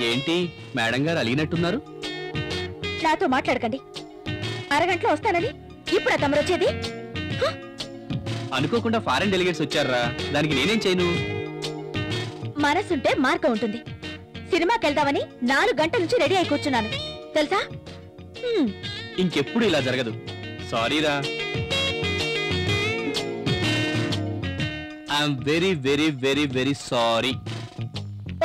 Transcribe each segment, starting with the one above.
ఏంటి మేడం గారు అలిగినట్టున్నారు? నాతో మాట్లాడకండి. అరగంటలో వస్తానని ఇప్పుడు తమరు వచ్చేది? అనుకోకుండా ఫారెన్ డెలిగేట్స్ వచ్చారా, దానికి నేనేం చేయను? మనసుంటే మార్గం ఉంటుంది. సినిమాకి వెళ్దామని 4 గంటల నుంచి రెడీ అయి కూర్చున్నాను తెలుసా? ఇంకెప్పుడు ఇలా జరగదు. సారీరా. I'm very very very very sorry.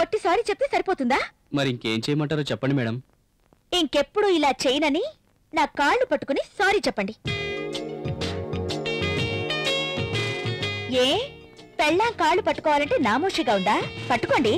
ఒట్టి సారీ చెప్తే సరిపోతుందా? మరి ఇంకేం చేయమంటారో చెప్పండి మేడం. ఇంకెప్పుడు ఇలా చేయనని నా కాళ్ళు పట్టుకుని సారీ చెప్పండి. ఏ పెళ్ళాం కాళ్ళు పట్టుకోవాలంటే నామోషిగా ఉందా? పట్టుకోండి.